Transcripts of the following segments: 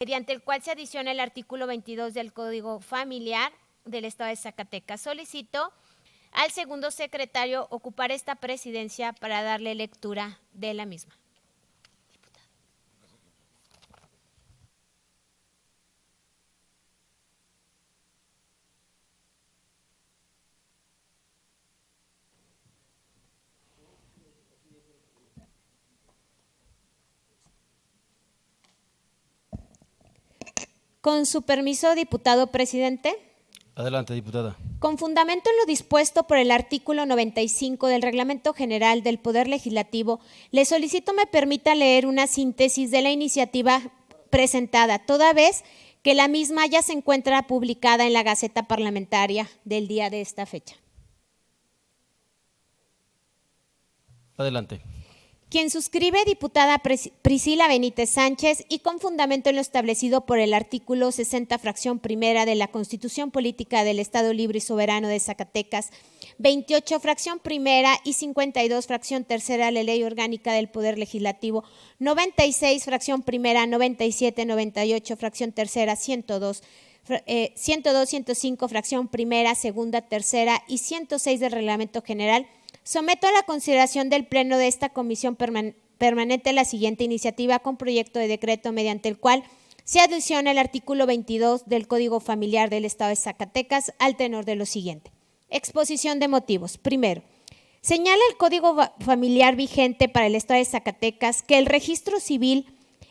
mediante el cual se adiciona el artículo 22 del Código Familiar del Estado de Zacatecas. Solicito al segundo secretario ocupar esta presidencia para darle lectura de la misma. Con su permiso, diputado presidente. Adelante, diputada. Con fundamento en lo dispuesto por el artículo 95 del Reglamento General del Poder Legislativo, le solicito me permita leer una síntesis de la iniciativa presentada, toda vez que la misma ya se encuentra publicada en la Gaceta Parlamentaria del día de esta fecha. Adelante. Quien suscribe, diputada Priscila Benítez Sánchez, y con fundamento en lo establecido por el artículo 60, fracción primera de la Constitución Política del Estado Libre y Soberano de Zacatecas, 28, fracción primera y 52, fracción tercera de la Ley Orgánica del Poder Legislativo, 96, fracción primera, 97, 98, fracción tercera, 102, 105, fracción primera, segunda, tercera y 106 del Reglamento General, someto a la consideración del Pleno de esta Comisión Permanente la siguiente iniciativa con proyecto de decreto mediante el cual se adiciona el artículo 22 del Código Familiar del Estado de Zacatecas al tenor de lo siguiente. Exposición de motivos. Primero, señala el Código Familiar vigente para el Estado de Zacatecas que el registro civil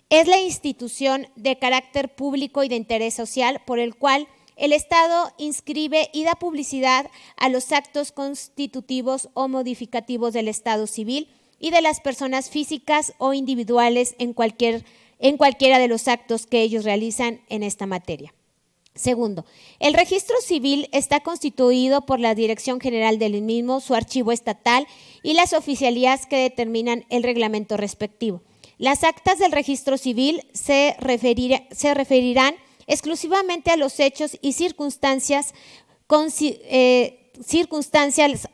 es la institución de carácter público y de interés social por el cual el Estado inscribe y da publicidad a los actos constitutivos o modificativos del Estado civil y de las personas físicas o individuales en cualquiera de los actos que ellos realizan en esta materia. Segundo, el registro civil está constituido por la Dirección General del mismo, su archivo estatal y las oficialías que determinan el reglamento respectivo. Las actas del registro civil se referirán exclusivamente a los hechos y circunstancias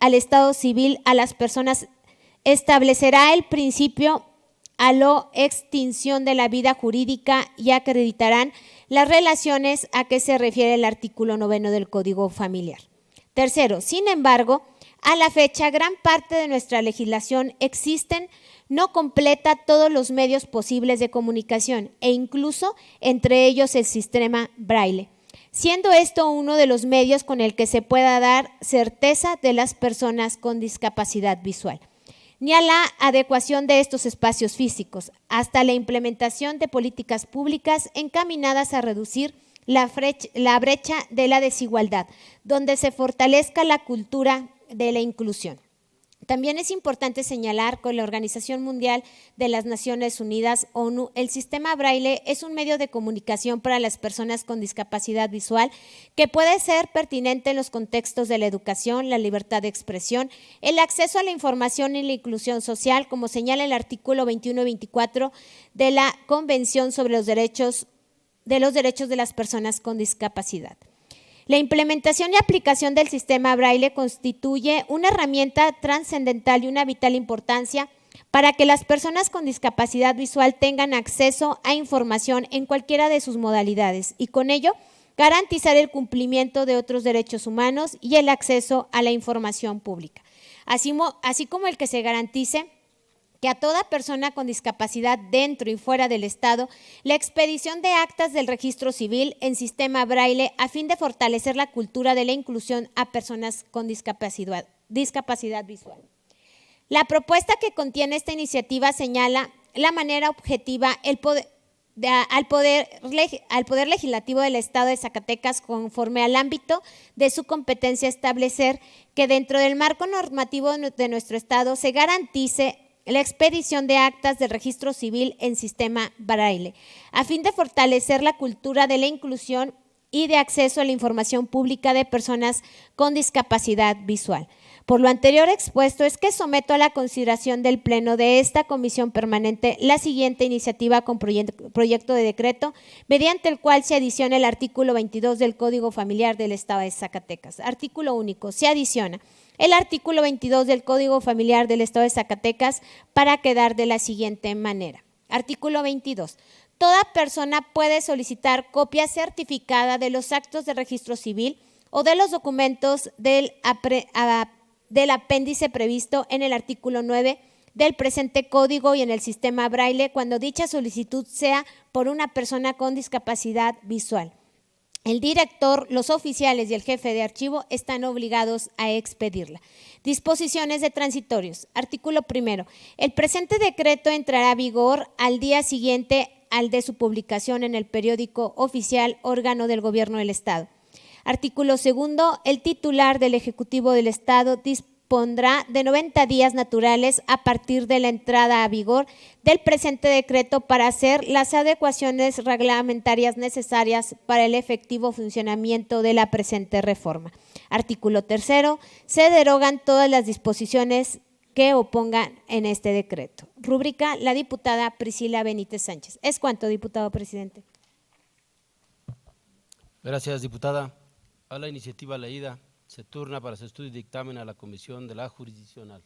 al Estado civil, a las personas, establecerá el principio a la extinción de la vida jurídica y acreditarán las relaciones a que se refiere el artículo 9 del Código Familiar. Tercero, sin embargo, a la fecha, gran parte de nuestra legislación no completa todos los medios posibles de comunicación e incluso entre ellos el sistema braille, siendo esto uno de los medios con el que se pueda dar certeza de las personas con discapacidad visual, ni a la adecuación de estos espacios físicos, hasta la implementación de políticas públicas encaminadas a reducir la brecha de la desigualdad, donde se fortalezca la cultura de la inclusión. También es importante señalar que la Organización Mundial de las Naciones Unidas, ONU, el sistema braille es un medio de comunicación para las personas con discapacidad visual que puede ser pertinente en los contextos de la educación, la libertad de expresión, el acceso a la información y la inclusión social, como señala el artículo 21 y 24 de la Convención sobre los derechos de las personas con discapacidad. La implementación y aplicación del sistema braille constituye una herramienta trascendental y una vital importancia para que las personas con discapacidad visual tengan acceso a información en cualquiera de sus modalidades y con ello garantizar el cumplimiento de otros derechos humanos y el acceso a la información pública, así como el que se garantice que a toda persona con discapacidad dentro y fuera del Estado la expedición de actas del registro civil en sistema braille a fin de fortalecer la cultura de la inclusión a personas con discapacidad visual. La propuesta que contiene esta iniciativa señala la manera objetiva al Poder Legislativo del Estado de Zacatecas, conforme al ámbito de su competencia, establecer que dentro del marco normativo de nuestro Estado se garantice la expedición de actas del registro civil en sistema braille, a fin de fortalecer la cultura de la inclusión y de acceso a la información pública de personas con discapacidad visual. Por lo anterior expuesto, es que someto a la consideración del Pleno de esta Comisión Permanente la siguiente iniciativa con proyecto de decreto, mediante el cual se adiciona el artículo 22 del Código Familiar del Estado de Zacatecas. Artículo único. Se adiciona el artículo 22 del Código Familiar del Estado de Zacatecas para quedar de la siguiente manera. Artículo 22. Toda persona puede solicitar copia certificada de los actos de registro civil o de los documentos del apéndice previsto en el artículo 9 del presente código y en el sistema Braille cuando dicha solicitud sea por una persona con discapacidad visual. El director, los oficiales y el jefe de archivo están obligados a expedirla. Disposiciones de transitorios. Artículo primero. El presente decreto entrará a vigor al día siguiente al de su publicación en el periódico oficial, órgano del Gobierno del Estado. Artículo segundo. El titular del Ejecutivo del Estado dispondrá de 90 días naturales a partir de la entrada a vigor del presente decreto para hacer las adecuaciones reglamentarias necesarias para el efectivo funcionamiento de la presente reforma. Artículo tercero. Se derogan todas las disposiciones que opongan en este decreto. Rúbrica la diputada Priscila Benítez Sánchez. Es cuanto, diputado presidente. Gracias, diputada. A la iniciativa leída se turna para su estudio y dictamen a la Comisión de la Jurisdiccional.